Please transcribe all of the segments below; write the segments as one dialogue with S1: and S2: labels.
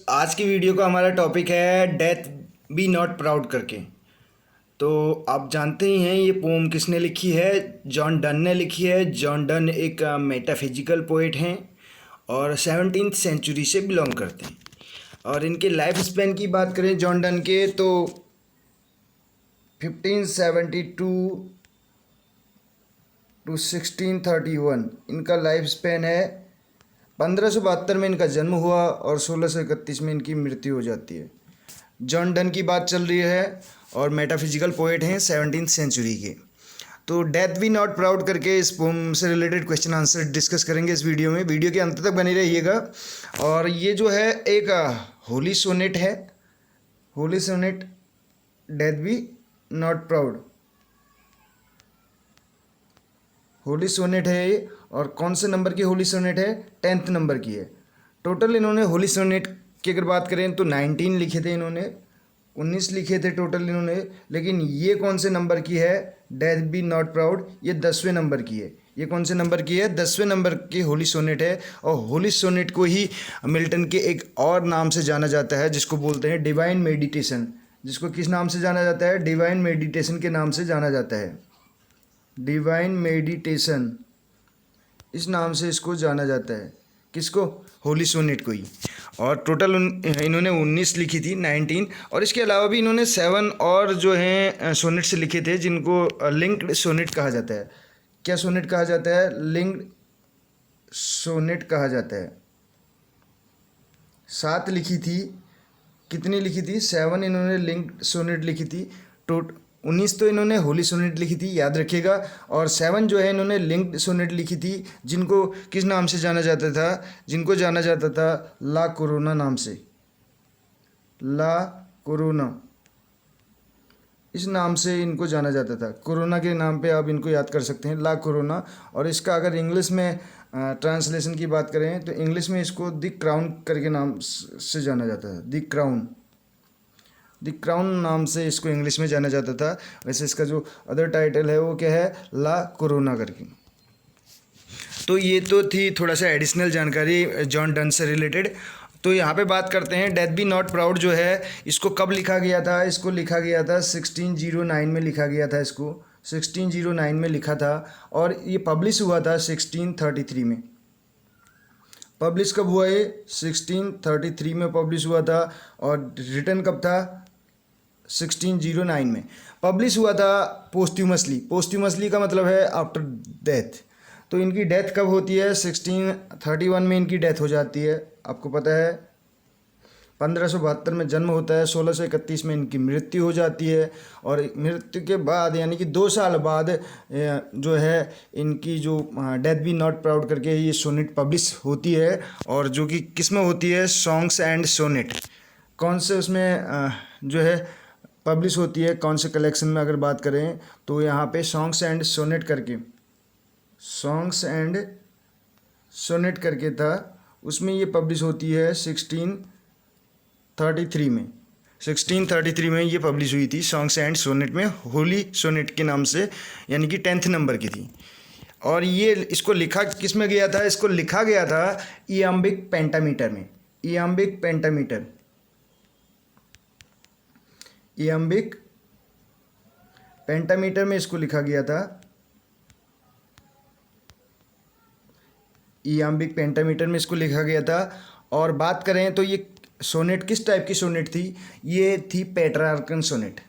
S1: आज की वीडियो का हमारा टॉपिक है डेथ बी नॉट प्राउड करके। तो आप जानते ही हैं ये पोम किसने लिखी है। जॉन डन ने लिखी है। जॉन डन एक मेटाफिजिकल पोइट हैं और 17th सेंचुरी से बिलोंग करते हैं। और इनके लाइफ स्पैन की बात करें जॉन डन के तो 1572 टू 1631 इनका लाइफ स्पैन है। 1572 में इनका जन्म हुआ और 1631 में इनकी मृत्यु हो जाती है। जॉन डन की बात चल रही है और मेटाफिजिकल पोएट हैं 17th सेंचुरी के। तो डेथ बी नॉट प्राउड करके इस पोम से रिलेटेड क्वेश्चन आंसर डिस्कस करेंगे इस वीडियो में। वीडियो के अंत तक बने रहिएगा। और ये जो है एक होली सोनेट है। Holy sonnet death be not proud holy sonnet है ये। और कौन से नंबर की होली सोनेट है? 10th नंबर की है। टोटल इन्होंने होली सोनेट की अगर बात करें तो 19 लिखे थे इन्होंने, 19 लिखे थे टोटल इन्होंने। लेकिन ये कौन से नंबर की है? डेथ बी नॉट प्राउड, ये 10वें नंबर की है। ये कौन से नंबर की है? 10वें नंबर की होली सोनेट है। और होली सोनेट को ही मिल्टन के एक और नाम से जाना जाता है जिसको बोलते हैं डिवाइन मेडिटेशन। जिसको किस नाम से जाना जाता है? डिवाइन मेडिटेशन के नाम से जाना जाता है। डिवाइन मेडिटेशन इस नाम से इसको जाना जाता है। किसको? होली सोनेट को ही। और टोटल इन्होंने 19 लिखी थी, 19। और इसके अलावा भी इन्होंने 7 और जो हैं सोनेट से लिखे थे जिनको लिंक्ड सोनेट कहा जाता है। क्या सोनेट कहा जाता है? लिंक्ड सोनेट कहा जाता है। 7 लिखी थी। कितनी लिखी थी? 7 इन्होंने लिंक्ड सोनेट लिखी थी। 19 तो इन्होंने होली सोनेट लिखी थी, याद रखिएगा। और 7 जो है इन्होंने लिंक्ड सोनेट लिखी थी जिनको किस नाम से जाना जाता था? जिनको जाना जाता था ला कोरोना नाम से। ला कोरोना इस नाम से इनको जाना जाता था। कोरोना के नाम पे आप इनको याद कर सकते हैं, ला कोरोना। और इसका अगर इंग्लिश में ट्रांसलेशन की बात करें तो इंग्लिश में इसको द क्राउन करके नाम से जाना जाता था। द क्राउन, द क्राउन नाम से इसको इंग्लिश में जाना जाता था। वैसे इसका जो अदर टाइटल है वो क्या है? ला कोरोना करके। तो ये तो थी थोड़ा सा एडिशनल जानकारी जॉन डन से रिलेटेड। तो यहाँ पे बात करते हैं डेथ बी नॉट प्राउड जो है इसको कब लिखा गया था? इसको लिखा गया था 1609 में लिखा गया था। इसको 1609 में लिखा था और ये पब्लिश हुआ था 1633 में। पब्लिश कब हुआ ये? 1633 में पब्लिश हुआ था। और रिटर्न कब था? 1609 में। पब्लिश हुआ था पोस्ट्यूमसली। पोस्ट्यूमसली का मतलब है आफ्टर डेथ। तो इनकी डेथ कब होती है? 1631 में इनकी डेथ हो जाती है। आपको पता है 1572 में जन्म होता है, 1631 में इनकी मृत्यु हो जाती है। और मृत्यु के बाद यानी कि 2 साल बाद जो है इनकी जो डेथ बी नॉट प्राउड करके ये सोनेट पब्लिश होती है। और जो कि किस में होती है? Songs and sonnet. कौन से उसमें जो है पब्लिश होती है? कौन से कलेक्शन में अगर बात करें तो यहाँ पे सॉन्ग्स एंड सोनेट करके, सॉन्ग्स एंड सोनेट करके था, उसमें ये पब्लिश होती है 1633 में। 1633 में ये पब्लिश हुई थी सॉन्ग्स एंड सोनेट में, होली सोनेट के नाम से, यानी कि 10th नंबर की थी। और ये इसको लिखा किस में गया था? इसको लिखा गया था इयाम्बिक पेंटामीटर में। इयाम्बिक पेंटामीटर, इयाम्बिक पेंटामीटर में इसको लिखा गया था। इयाम्बिक पेंटामीटर में इसको लिखा गया था। और बात करें तो ये सोनेट किस टाइप की सोनेट थी? ये थी पेट्रार्कन सोनेट।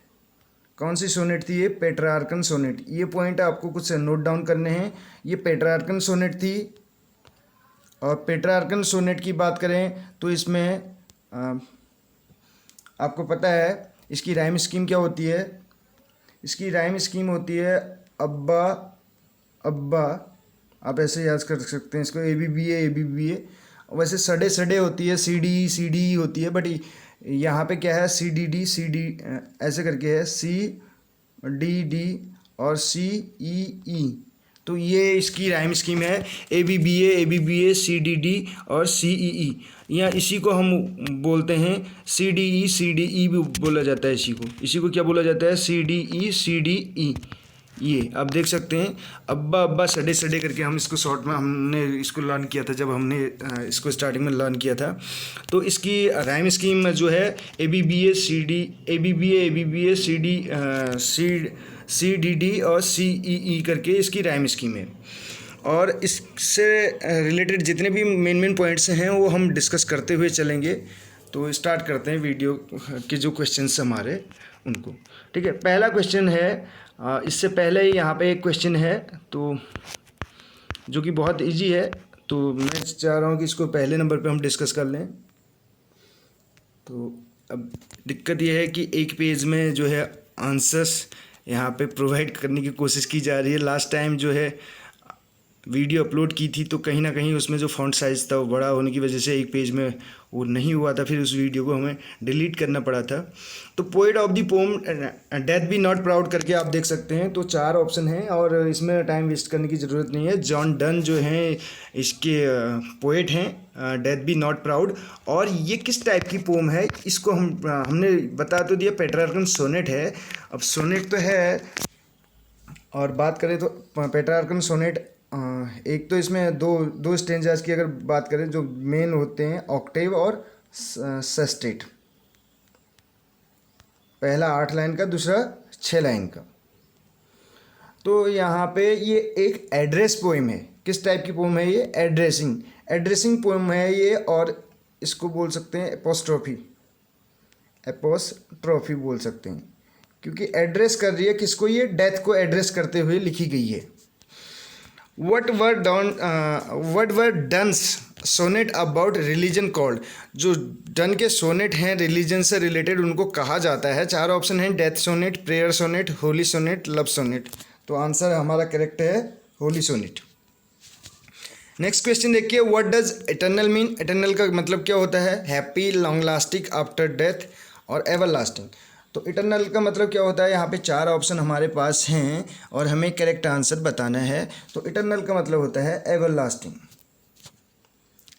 S1: कौन सी सोनेट थी ये? Petrarchan sonnet. ये पॉइंट आपको कुछ नोट डाउन करने हैं। ये पेट्रार्कन सोनेट थी। और पेट्रार्कन सोनेट की बात करें तो इसमें आपको पता है इसकी राइम स्कीम क्या होती है? इसकी राइम स्कीम होती है अब्बा अब्बा। आप ऐसे याद कर सकते हैं इसको, ए बी बी ए। वैसे सडे सडे होती है, सी डी होती है। बट यहाँ पे क्या है? सी डी ऐसे करके है, सी डी और सी ई। तो ये इसकी राइम स्कीम है A B B A C D और सी ई। या इसी को हम बोलते हैं सी डी ई भी बोला जाता है। इसी को क्या बोला जाता है? C D E. ये आप देख सकते हैं, अब्बा अब्बा सडे सडे करके हम इसको शॉर्ट में हमने इसको लर्न किया था जब हमने इसको स्टार्टिंग में लर्न किया था। तो इसकी राइम स्कीम जो है ABBA CD ABBA CD CDD और CEE करके इसकी राइम स्कीम है। और इससे रिलेटेड जितने भी मेन पॉइंट्स हैं वो हम डिस्कस करते हुए चलेंगे। तो स्टार्ट करते हैं वीडियो के जो क्वेश्चंस हमारे उनको। ठीक है, पहला क्वेश्चन है, इससे पहले यहाँ पे एक क्वेश्चन है तो जो कि बहुत इजी है, तो मैं चाह रहा हूँ कि इसको पहले नंबर पे हम डिस्कस कर लें। तो अब दिक्कत यह है कि एक पेज में जो है आंसर्स यहाँ पे प्रोवाइड करने की कोशिश की जा रही है। लास्ट टाइम जो है वीडियो अपलोड की थी तो कहीं ना कहीं उसमें जो फॉन्ट साइज़ था वो बड़ा होने की वजह से एक पेज में वो नहीं हुआ था, फिर उस वीडियो को हमें डिलीट करना पड़ा था। तो poet of the poem death be not proud करके आप देख सकते हैं। तो 4 ऑप्शन हैं और इसमें टाइम वेस्ट करने की ज़रूरत नहीं है। जॉन डन जो हैं इसके पोएट हैं, डेथ बी नॉट प्राउड। और ये किस टाइप की पोम है इसको हमने बता तो दिया, पेट्रार्कन सोनेट है। अब सोनेट तो है, और बात करें तो पेट्रार्कन सोनेट एक तो इसमें दो स्टेंजास की अगर बात करें जो मेन होते हैं, ऑक्टेव और सेस्टेट। पहला 8 लाइन का, दूसरा 6 लाइन का। तो यहाँ पे ये एक एड्रेस पोएम है। किस टाइप की पोएम है ये? एड्रेसिंग पोएम है ये, और इसको बोल सकते हैं एपोस्ट्रॉफी बोल सकते हैं, क्योंकि एड्रेस कर रही है किसको? ये डेथ को एड्रेस करते हुए लिखी गई है। What were Donne's sonnet about religion called? जो डन के सोनेट हैं रिलीजन से रिलेटेड उनको कहा जाता है। 4 ऑप्शन हैं, death sonnet, prayer sonnet, holy sonnet, love sonnet. तो आंसर हमारा करेक्ट है होली सोनेट। नेक्स्ट क्वेश्चन देखिए, what does eternal mean? Eternal का मतलब क्या होता है? Happy, long lasting, after death और एवर लास्टिंग। तो इटर्नल का मतलब क्या होता है? यहाँ पे 4 ऑप्शन हमारे पास हैं और हमें करेक्ट आंसर बताना है। तो इटर्नल का मतलब होता है एवर लास्टिंग।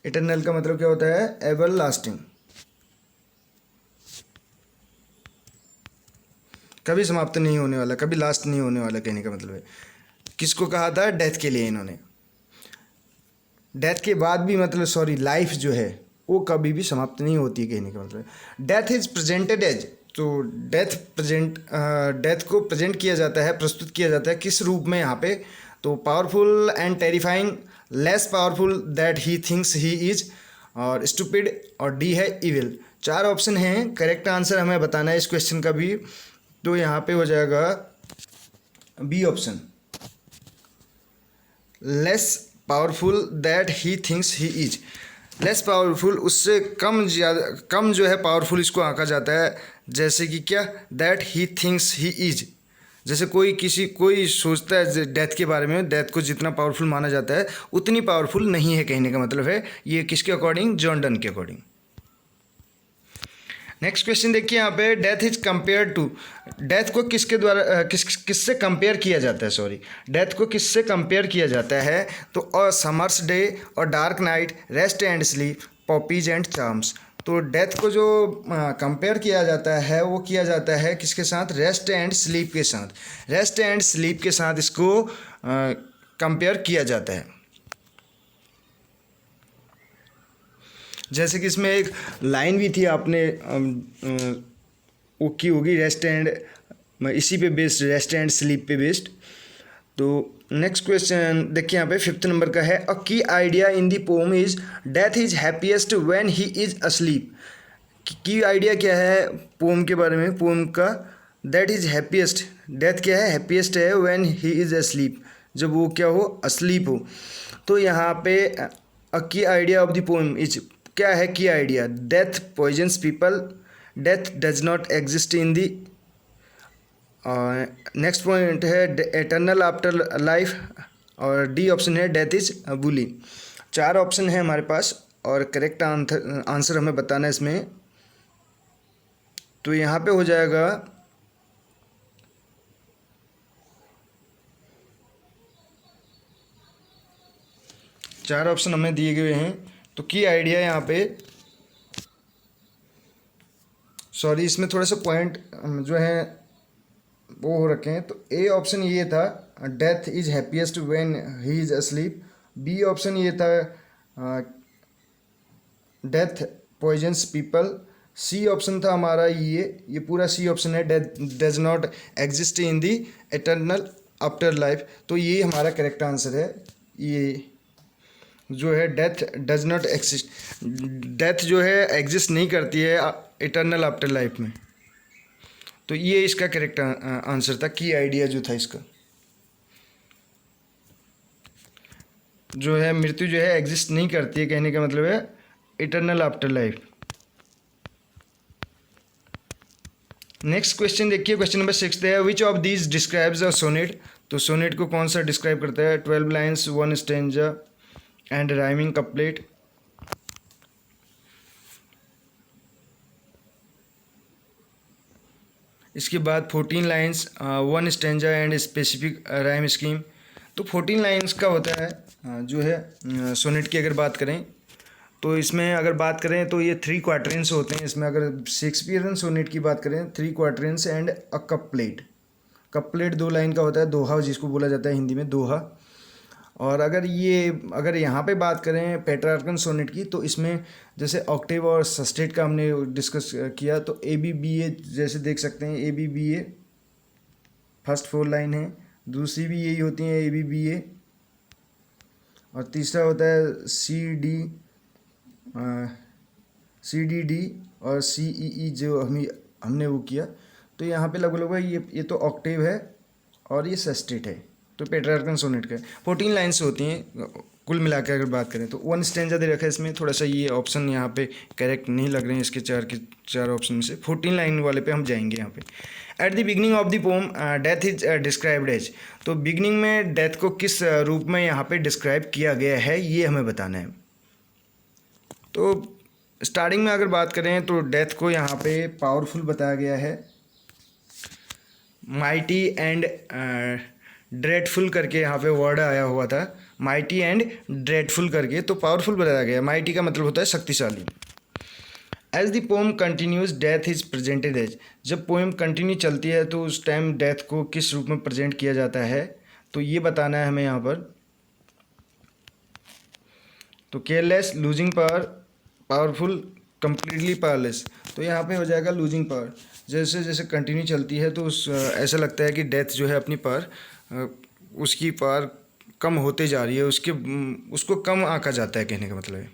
S1: इटर्नल का मतलब क्या होता है? एवर लास्टिंग, कभी समाप्त नहीं होने वाला, कभी लास्ट नहीं होने वाला, कहने का मतलब है। किसको कहा था? डेथ के लिए इन्होंने। डेथ के बाद भी मतलब लाइफ जो है वो कभी भी समाप्त नहीं होती, कहने का मतलब है। डेथ इज प्रेजेंटेड एज, तो डेथ को प्रेजेंट किया जाता है, प्रस्तुत किया जाता है किस रूप में यहाँ पे? तो powerful and terrifying, less powerful that he thinks he is, और स्टूपिड, और डी है इविल। 4 ऑप्शन हैं, करेक्ट आंसर हमें बताना है इस क्वेश्चन का भी। तो यहाँ पे हो जाएगा B option, less powerful that he thinks he is. Less powerful, उससे कम जो है पावरफुल इसको आंका जाता है। जैसे कि क्या? That he thinks he is. जैसे कोई सोचता है डेथ के बारे में, डेथ को जितना पावरफुल माना जाता है उतनी पावरफुल नहीं है, कहने का मतलब है। ये किसके अकॉर्डिंग? जॉन डन के अकॉर्डिंग। नेक्स्ट क्वेश्चन देखिए यहाँ पे, death is compare to. Death को किसके द्वारा किससे कंपेयर किया जाता है? डेथ को किससे कंपेयर किया जाता है? तो अ समर्स डे और dark night, rest and sleep, poppies and charms. तो डेथ को जो कंपेयर किया जाता है वो किया जाता है किसके साथ? रेस्ट एंड स्लीप के साथ। रेस्ट एंड स्लीप के साथ इसको कंपेयर किया जाता है। जैसे कि इसमें एक लाइन भी थी, आपने वो की होगी, रेस्ट एंड, इसी पे बेस्ड, रेस्ट एंड स्लीप पे बेस्ड। तो नेक्स्ट क्वेश्चन देखिए यहाँ पे 5th नंबर का है, a key idea in the poem is death is happiest when he is asleep. Key idea क्या है पोम के बारे में? पोम का दैट इज हैप्पीएस्ट, डेथ क्या है? हैप्पीएस्ट है व्हेन ही इज अस्लीप, जब वो क्या हो? अस्लीप हो। तो यहाँ पे a key idea of the poem is, क्या है key idea? Death poisons people, death does not exist in the. Next point है एटर्नल आफ्टर लाइफ, और डी ऑप्शन है डेथ इज बुली। 4 ऑप्शन है हमारे पास और करेक्ट आंसर हमें बताना है इसमें। तो यहाँ पे हो जाएगा चार ऑप्शन हमें दिए गए हैं। तो की आइडिया यहाँ पे, इसमें थोड़ा सा पॉइंट जो है वो हो रखे हैं। तो ए ऑप्शन ये था, death is happiest when he is asleep. B option ये था, death poisons people. C option था हमारा ये पूरा सी ऑप्शन है, death does not exist in the eternal afterlife. तो ये हमारा करेक्ट आंसर है। ये जो है death does not exist, death जो है एग्जिस्ट नहीं करती है इटर्नल आफ्टर लाइफ में। तो ये इसका करेक्ट आंसर था, की आइडिया जो था इसका, जो है मृत्यु जो है एग्जिस्ट नहीं करती है, कहने का मतलब है eternal after life. Next question देखिए, क्वेश्चन नंबर 6 है, which of these describes a sonnet. तो सोनेट को कौन सा डिस्क्राइब करता है? 12 lines, 1 stanza and rhyming couplet. इसके बाद 14 lines, 1 stanza and specific rhyme scheme. तो 14 लाइन्स का होता है जो है सोनेट की अगर बात करें, तो इसमें अगर बात करें तो ये 3 क्वार्टरेंस होते हैं। इसमें अगर शेक्सपियरन सोनेट की बात करें, 3 quatrains and a couplet. Couplet 2 line का होता है, दोहा जिसको बोला जाता है हिंदी में दोहा। और अगर यहाँ पे बात करें पेट्रार्कन सोनेट की, तो इसमें जैसे ऑक्टेव और सस्टेट का हमने डिस्कस किया, तो ए बी बी ए जैसे देख सकते हैं, A B B A first 4 line है, दूसरी भी यही होती है ए बी बी ए, और तीसरा होता है सी डी डी और सी ई ई जो हमने वो किया। तो यहाँ पे लगभग ये तो ऑक्टेव है और ये सस्टेट है। तो पेट्रार्कन सोनेट का 14 लाइन्स होती हैं कुल मिला के अगर बात करें तो। 1 स्टेंजा दे रखा है इसमें, थोड़ा सा ये ऑप्शन यहाँ पे करेक्ट नहीं लग रहे हैं इसके चार ऑप्शन में से। 14 लाइन वाले पे हम जाएंगे यहाँ पे। At the beginning of the poem death is described as. तो बिगनिंग में डेथ को किस रूप में यहाँ पे डिस्क्राइब किया गया है, ये हमें बताना है। तो स्टार्टिंग में अगर बात करें तो डेथ को यहाँ पे पावरफुल बताया गया है, माइटी एंड ड्रेडफुल करके यहाँ पे वर्ड आया हुआ था, माइटी एंड ड्रेडफुल करके। तो पावरफुल बताया गया, माइटी का मतलब होता है शक्तिशाली। As the poem continues death is presented as. जब पोएम कंटिन्यू चलती है तो उस टाइम डेथ को किस रूप में प्रेजेंट किया जाता है, तो ये बताना है हमें यहाँ पर। तो careless, losing power, powerful, completely powerless. तो यहाँ पे हो जाएगा लूजिंग पावर। जैसे जैसे कंटिन्यू चलती है तो ऐसा लगता है कि डेथ जो है अपनी पावर, उसकी पावर कम होते जा रही है, उसको कम आंका जाता है, कहने का मतलब है।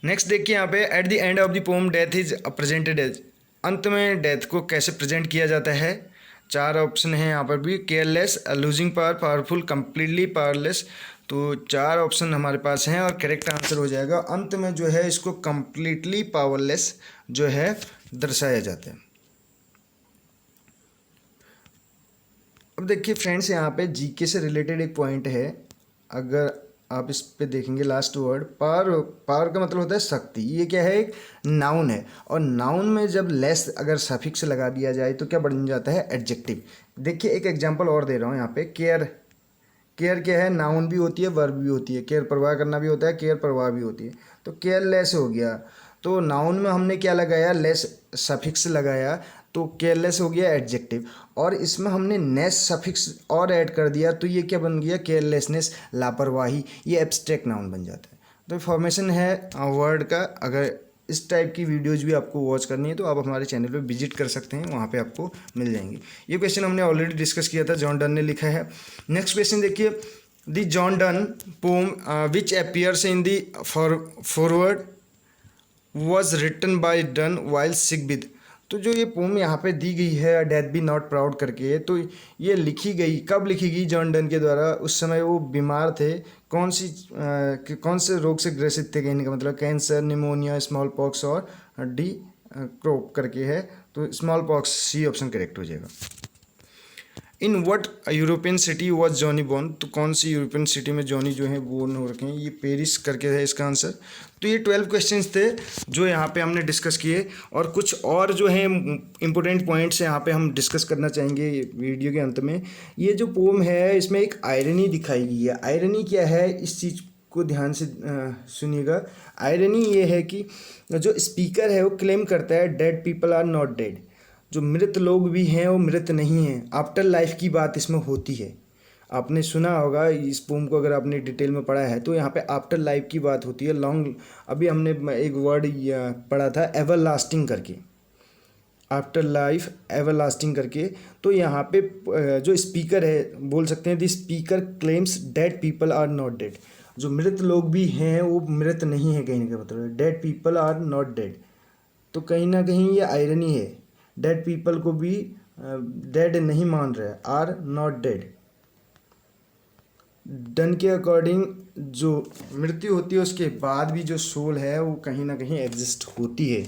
S1: नेक्स्ट देखिए यहाँ पे, at the end of the poem death is presented as. अंत में डेथ को कैसे प्रेजेंट किया जाता है? 4 ऑप्शन है यहाँ पर भी, careless, losing power, powerful, completely powerless. तो 4 ऑप्शन हमारे पास हैं और करेक्ट आंसर हो जाएगा अंत में जो है इसको कंप्लीटली पावरलेस जो है दर्शाया जाता है। अब देखिए फ्रेंड्स, यहाँ पे जीके से रिलेटेड एक पॉइंट है। अगर आप इस पे देखेंगे लास्ट वर्ड, पावर, पावर का मतलब होता है शक्ति। ये क्या है? एक नाउन है, और नाउन में जब लेस अगर सफिक्स लगा दिया जाए तो क्या बन जाता है? एडजेक्टिव। देखिए एक एग्जांपल और दे रहा हूँ यहाँ पे। केयर, केयर क्या है? नाउन भी होती है, वर्ब भी होती है। केयर परवाह करना भी होता है, केयर परवाह भी होती है। तो केयरलेस हो गया, तो नाउन में हमने क्या लगाया? लेस सफिक्स लगाया, तो केयरलेस हो गया एडजेक्टिव। और इसमें हमने नेस सफिक्स और ऐड कर दिया, तो ये क्या बन गया? केयरलेसनेस, लापरवाही। ये एब्स्ट्रैक्ट नाउन बन जाता है। तो फॉर्मेशन है वर्ड का। अगर इस टाइप की वीडियोज़ भी आपको वॉच करनी है तो आप हमारे चैनल पे विजिट कर सकते हैं, वहाँ पे आपको मिल जाएंगी। ये क्वेश्चन हमने ऑलरेडी डिस्कस किया था, जॉन डन ने लिखा है। नेक्स्ट क्वेश्चन देखिए, the John Donne poem which appears in the foreword was written by Donne while sick with. तो जो ये पोम यहाँ पे दी गई है, डेथ बी नॉट प्राउड करके, तो ये लिखी गई कब? लिखी गई जॉन डन के द्वारा। उस समय वो बीमार थे, कौन से रोग से ग्रसित थे, कहने का मतलब कैंसर, निमोनिया, स्मॉल पॉक्स और डी क्रोप करके है। तो smallpox, C option correct हो जाएगा। In what European city was Johnny born. तो कौन सी यूरोपियन सिटी में जॉनी जो है बोर्न हो रखे हैं? ये पेरिस करके है इसका आंसर। तो ये 12 क्वेश्चंस थे जो यहाँ पे हमने डिस्कस किए, और कुछ और जो है इंपॉर्टेंट पॉइंट्स यहाँ पे हम डिस्कस करना चाहेंगे वीडियो के अंत में। ये जो पोम है इसमें एक आयरनी दिखाई गई है। आयरनी क्या है, इस चीज़ को ध्यान से सुनिएगा। आयरनी ये है कि जो स्पीकर है वो क्लेम करता है dead people are not dead. जो मृत लोग भी हैं वो मृत नहीं हैं, आफ्टर लाइफ की बात इसमें होती है। आपने सुना होगा इस पोम को, अगर आपने डिटेल में पढ़ा है तो यहाँ पे आफ्टर लाइफ की बात होती है। लॉन्ग, अभी हमने एक वर्ड पढ़ा था एवरलास्टिंग करके, आफ्टर लाइफ एवरलास्टिंग करके। तो यहाँ पे जो स्पीकर है, बोल सकते हैं the speaker claims dead people are not dead. जो मृत लोग भी हैं वो मृत नहीं है, कहीं ना कहीं मतलब dead people are not dead. तो कहीं ना कहीं ये आयरनी है, डेड पीपल को भी डेड नहीं मान रहे, आर नॉट डेड। डन के अकॉर्डिंग जो मृत्यु होती है उसके बाद भी जो सोल है वो कहीं ना कहीं एग्जिस्ट होती है।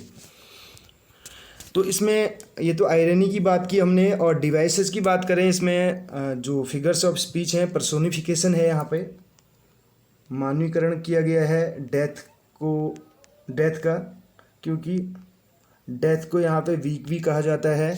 S1: तो इसमें ये तो आयरनी की बात की हमने, और डिवाइसेस की बात करें इसमें जो फिगर्स ऑफ स्पीच हैं, पर्सोनिफिकेशन है, यहाँ पे मानवीकरण किया गया है डेथ का, क्योंकि डेथ को यहाँ पे वीक भी कहा जाता है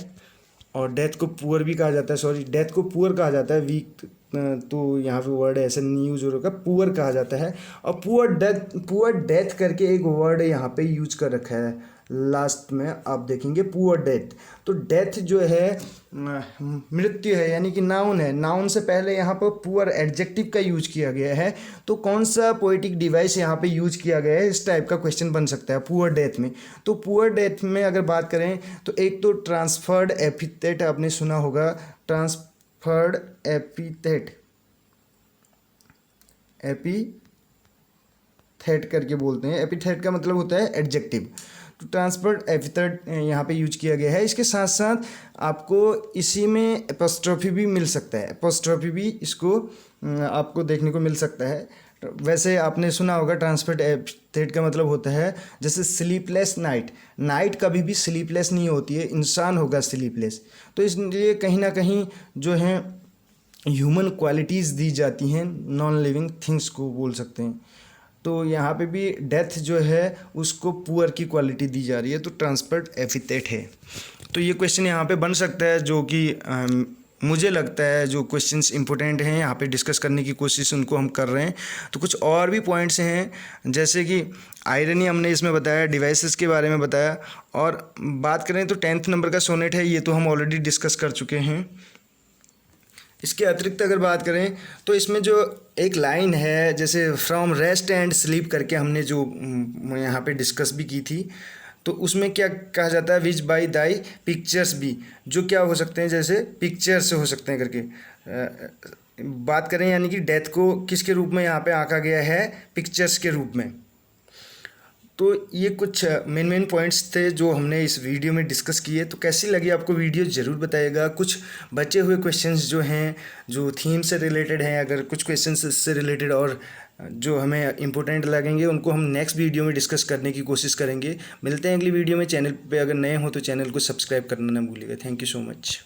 S1: और डेथ को पुअर भी कहा जाता है। सॉरी, डेथ को पुअर कहा जाता है, वीक तो यहाँ पे वर्ड ऐसा नहीं यूज हो रहा, पुअर कहा जाता है। और पुअर डेथ करके एक वर्ड यहाँ पे यूज कर रखा है लास्ट में, आप देखेंगे पुअर डेथ। तो डेथ जो है मृत्यु है, यानी कि नाउन है, नाउन से पहले यहाँ पर पुअर एडजेक्टिव का यूज किया गया है। तो कौन सा पोएटिक डिवाइस यहाँ पे यूज किया गया है, इस टाइप का क्वेश्चन बन सकता है पुअर डेथ में। तो पुअर डेथ में अगर बात करें तो एक तो ट्रांसफर्ड एपिथेट आपने सुना होगा, ट्रांसफर्ड एपिथेट करके बोलते हैं। एपिथेट का मतलब होता है एडजेक्टिव। तो ट्रांसफर्ड एपिथेट यहाँ पे यूज किया गया है। इसके साथ साथ आपको इसी में एपोस्ट्रोफी भी मिल सकता है, एपोस्ट्रोफी भी इसको आपको देखने को मिल सकता है। वैसे आपने सुना होगा ट्रांसफर्ड एपिथेट का मतलब होता है जैसे स्लीपलेस नाइट, नाइट कभी भी स्लीपलेस नहीं होती है, इंसान होगा स्लीपलेस। तो इसलिए कहीं ना कहीं जो है ह्यूमन क्वालिटीज़ दी जाती हैं, नॉन लिविंग थिंग्स को बोल सकते हैं। तो यहाँ पे भी डेथ जो है उसको पुअर की क्वालिटी दी जा रही है, तो ट्रांसफर्ड एपिथेट है। तो ये क्वेश्चन यहाँ पे बन सकता है, जो कि मुझे लगता है जो क्वेश्चंस इंपॉर्टेंट हैं यहाँ पे डिस्कस करने की कोशिश उनको हम कर रहे हैं। तो कुछ और भी पॉइंट्स हैं, जैसे कि आयरनी हमने इसमें बताया, डिवाइसेस के बारे में बताया, और बात करें तो 10th नंबर का सोनेट है, ये तो हम ऑलरेडी डिस्कस कर चुके हैं। इसके अतिरिक्त अगर बात करें तो इसमें जो एक लाइन है, जैसे फ्रॉम रेस्ट एंड स्लीप करके हमने जो यहाँ पे डिस्कस भी की थी, तो उसमें क्या कहा जाता है, विच बाय दाई पिक्चर्स भी, जो क्या हो सकते हैं, जैसे पिक्चर से हो सकते हैं करके बात करें, यानी कि डेथ को किसके रूप में यहाँ पे आंका गया है, पिक्चर्स के रूप में। तो ये कुछ मेन पॉइंट्स थे जो हमने इस वीडियो में डिस्कस किए। तो कैसी लगी आपको वीडियो ज़रूर बताइएगा। कुछ बचे हुए क्वेश्चंस जो हैं, जो थीम से रिलेटेड हैं, अगर कुछ क्वेश्चंस इससे रिलेटेड और जो हमें इंपॉर्टेंट लगेंगे उनको हम नेक्स्ट वीडियो में डिस्कस करने की कोशिश करेंगे। मिलते हैं अगली वीडियो में। चैनल पे अगर नए हो तो चैनल को सब्सक्राइब करना ना भूलिएगा। Thank you so much.